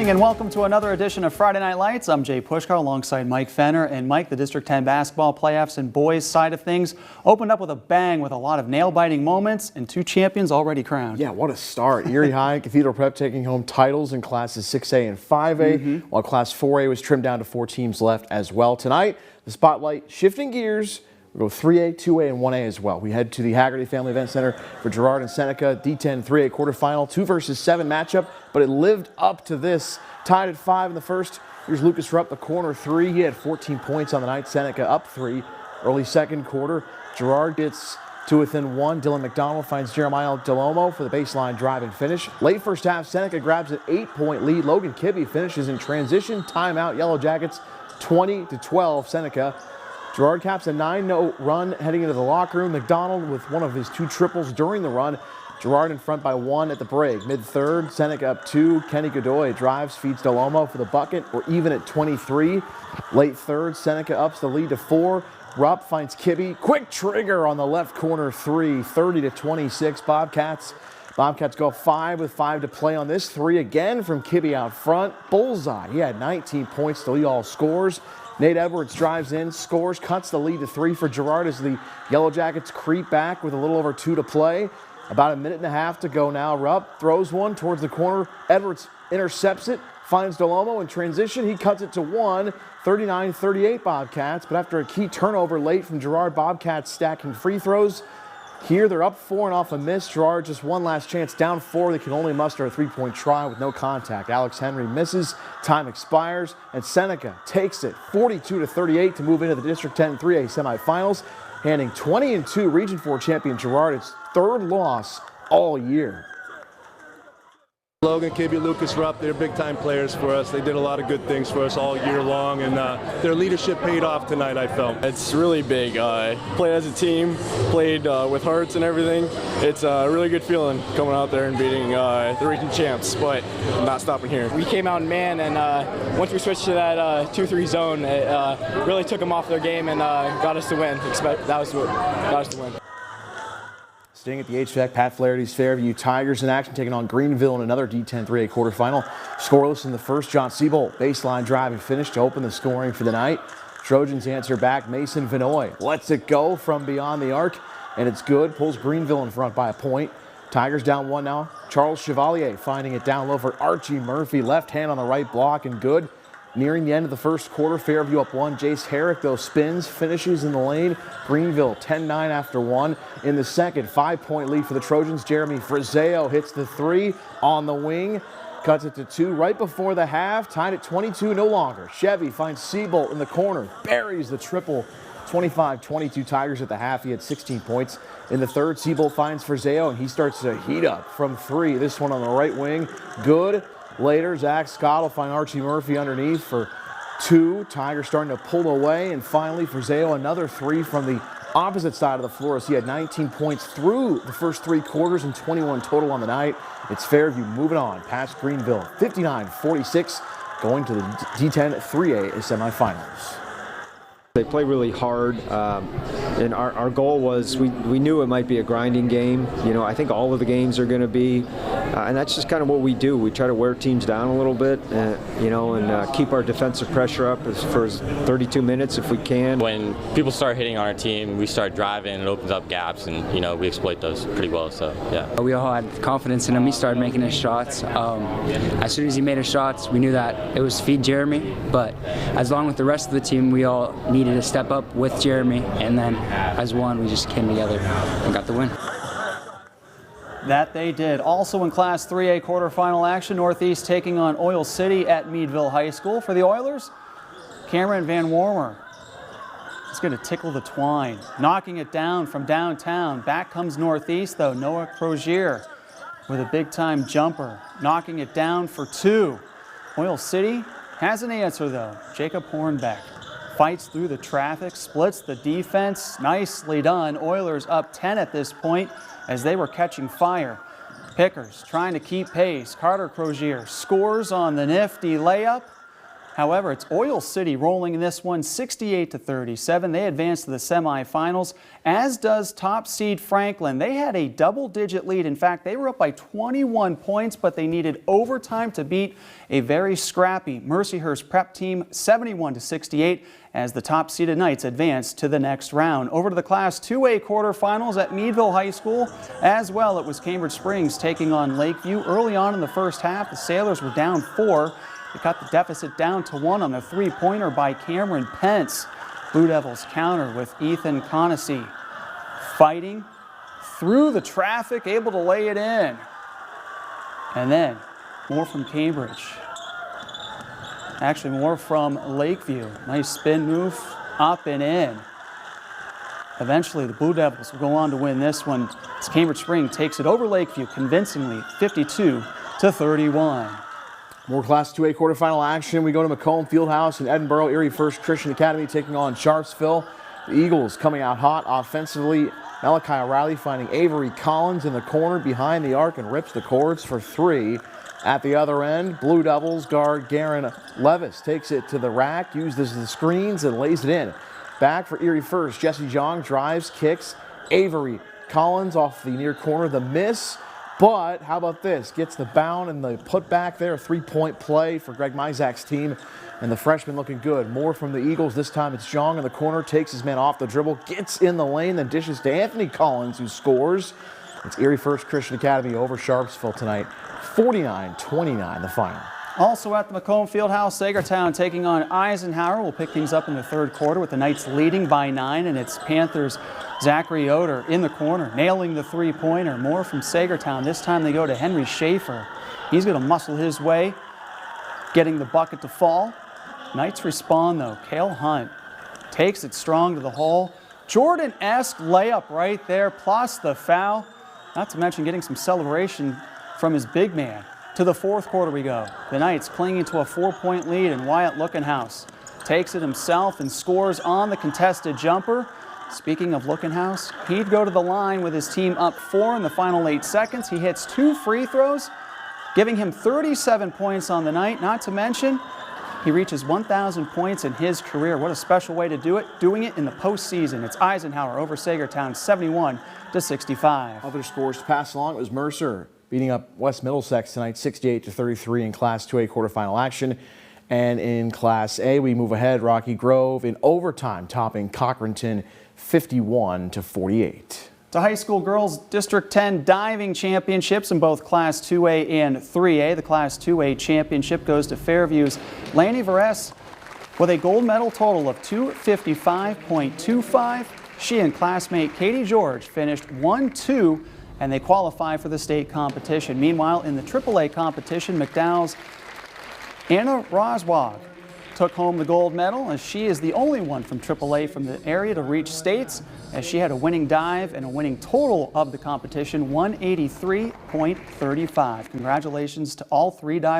evening and welcome to another edition of Friday Night Lights. I'm Jay Pushkar alongside Mike Fenner. And Mike, the District 10 basketball playoffs and boys side of things opened up with a bang with a lot of nail-biting moments and two champions already crowned. Yeah, what a start. Erie High and Cathedral Prep taking home titles in classes 6A and 5A, while class 4A was trimmed down to 4 teams left as well. Tonight, the spotlight shifting gears. We'll go 3A, 2A, and 1A as well. We head to the Haggerty Family Event Center for Girard and Seneca D10 3A quarterfinal, 2 versus 7 matchup, but it lived up to this. Tied at 5 in the first. Here's Lucas Rupp, the corner 3. He had 14 points on the night. Seneca up 3. Early second quarter, Girard gets to within 1. Dylan McDonald finds Jeremiah Delomo for the baseline drive and finish. Late first half, Seneca grabs an 8-point lead. Logan Kibbe finishes in transition. Timeout, Yellow Jackets 20-12 Seneca. Girard caps a 9-0 run heading into the locker room. McDonald with one of his 2 triples during the run. Girard in front by 1 at the break. Mid-third, Seneca up 2. Kenny Godoy drives, feeds Delomo for the bucket. We're even at 23. Late third, Seneca ups the lead to 4. Rupp finds Kibbe. Quick trigger on the left corner 3. 30-26 Bobcats. Bobcats go 5 with 5 to play on this 3 again from Kibbe out front. Bullseye. He had 19 points to lead all scores. Nate Edwards drives in, scores, cuts the lead to 3 for Girard as the Yellow Jackets creep back with a little over 2 to play. About a minute and a half to go now. Rupp throws one towards the corner. Edwards intercepts it, finds Delomo in transition. He cuts it to 1, 39-38 Bobcats. But after a key turnover late from Girard, Bobcats stacking free throws. Here they're up 4 and off a miss. Girard just one last chance, down 4. They can only muster a 3-point try with no contact. Alex Henry misses, time expires, and Seneca takes it 42-38 to move into the District 10 3A semifinals, handing 20-2 Region 4 champion Girard its 3rd loss all year. Logan, Kibbe, Lucas Rupp, they're big-time players for us. They did a lot of good things for us all year long, and their leadership paid off tonight, I felt. It's really big. Played as a team, played with hearts and everything. It's a really good feeling coming out there and beating the region champs, but not stopping here. We came out in man, and once we switched to that 2-3 zone, it really took them off their game and got us to win. That was what got us to win. Staying at the HVAC, Pat Flaherty's Fairview Tigers in action, taking on Greenville in another D10 3A quarterfinal. Scoreless in the first, John Siebold, baseline drive and finish to open the scoring for the night. Trojans answer back, Mason Vinoy lets it go from beyond the arc, and it's good, pulls Greenville in front by a point. Tigers down 1 now. Charles Chevalier finding it down low for Archie Murphy, left hand on the right block and good. Nearing the end of the first quarter, Fairview up 1. Jace Herrick, though, spins, finishes in the lane. Greenville 10-9 after 1. In the second, 5-point lead for the Trojans. Jeremy Frizeo hits the 3 on the wing. Cuts it to 2 right before the half. Tied at 22 no longer. Chevy finds Siebold in the corner. Buries the triple. 25-22 Tigers at the half. He had 16 points. In the third, Siebold finds Frizeo, and he starts to heat up from 3. This one on the right wing. Good. Later, Zach Scott will find Archie Murphy underneath for 2. Tigers starting to pull away, and finally Frizeo another 3 from the opposite side of the floor as he had 19 points through the first 3 quarters and 21 total on the night. It's Fairview moving on past Greenville, 59-46, going to the D10 3A semifinals. They play really hard, and our goal was we knew it might be a grinding game. You know, I think all of the games are going to be, and that's just kind of what we do. We try to wear teams down a little bit, you know, and keep our defensive pressure up for 32 minutes if we can. When people start hitting on our team, we start driving, it opens up gaps, and you know we exploit those pretty well. So yeah. We all had confidence in him. He started making his shots. As soon as he made his shots, we knew that it was feed Jeremy. But as long with the rest of the team, we all needed to step up with Jeremy, and then as one, we just came together and got the win. That they did. Also in Class 3A quarterfinal action, Northeast taking on Oil City at Meadville High School. For the Oilers, Cameron Van Warmer is going to tickle the twine, knocking it down from downtown. Back comes Northeast, though. Noah Crozier with a big-time jumper, knocking it down for 2. Oil City has an answer, though. Jacob Hornbeck fights through the traffic, splits the defense. Nicely done. Oilers up 10 at this point as they were catching fire. Pickers trying to keep pace. Carter Crozier scores on the nifty layup. However, it's Oil City rolling in this one 68-37. They advance to the semifinals, as does top seed Franklin. They had a double-digit lead. In fact, they were up by 21 points, but they needed overtime to beat a very scrappy Mercyhurst Prep team 71-68 as the top-seeded Knights advance to the next round. Over to the Class 2A quarterfinals at Meadville High School. As well, it was Cambridge Springs taking on Lakeview. Early on in the first half, the Sailors were down 4. They cut the deficit down to 1 on the three-pointer by Cameron Pence. Blue Devils counter with Ethan Conacy. Fighting through the traffic, able to lay it in. And then more from Cambridge. Actually, more from Lakeview. Nice spin move, up and in. Eventually, the Blue Devils will go on to win this one as Cambridge Springs takes it over Lakeview convincingly, 52-31. More Class 2A quarterfinal action. We go to Macomb Fieldhouse in Edinburgh. Erie First Christian Academy taking on Sharpsville. The Eagles coming out hot offensively. Malachi O'Reilly finding Avery Collins in the corner behind the arc and rips the cords for 3. At the other end, Blue Devils guard Garen Levis takes it to the rack, uses the screens and lays it in. Back for Erie First. Jesse Jong drives, kicks. Avery Collins off the near corner. The miss. But how about this? Gets the bound and the put back there. A 3-point play for Greg Mizak's team. And the freshman looking good. More from the Eagles. This time it's Jong in the corner. Takes his man off the dribble. Gets in the lane. Then dishes to Anthony Collins, who scores. It's Erie First Christian Academy over Sharpsville tonight. 49-29 the final. Also at the Macomb Fieldhouse, Sagertown taking on Eisenhower. We'll pick things up in the third quarter with the Knights leading by 9. And it's Panthers' Zachary Oder in the corner, nailing the three-pointer. More from Sagertown. This time they go to Henry Schaefer. He's going to muscle his way, getting the bucket to fall. Knights respond, though. Cale Hunt takes it strong to the hole. Jordan-esque layup right there, plus the foul. Not to mention getting some celebration from his big man. To the fourth quarter we go. The Knights clinging to a 4-point lead, and Wyatt Lookenhouse takes it himself and scores on the contested jumper. Speaking of Lookenhouse, he'd go to the line with his team up 4 in the final 8 seconds. He hits 2 free throws, giving him 37 points on the night. Not to mention, he reaches 1,000 points in his career. What a special way to do it, doing it in the postseason. It's Eisenhower over Sagertown, 71-65. Other scores to pass along. It was Mercer beating up West Middlesex tonight, 68-33 in Class 2A quarterfinal action. And in Class A, we move ahead. Rocky Grove in overtime, topping Cochranton 51-48. To high school girls District 10 diving championships in both Class 2A and 3A. The Class 2A championship goes to Fairview's Lanny Vares with a gold medal total of 255.25. She and classmate Katie George finished 1-2, and they qualify for the state competition. Meanwhile, in the AAA competition, McDowell's Anna Roswag took home the gold medal, as she is the only one from AAA from the area to reach states, as she had a winning dive and a winning total of the competition, 183.35. Congratulations to all 3 divers.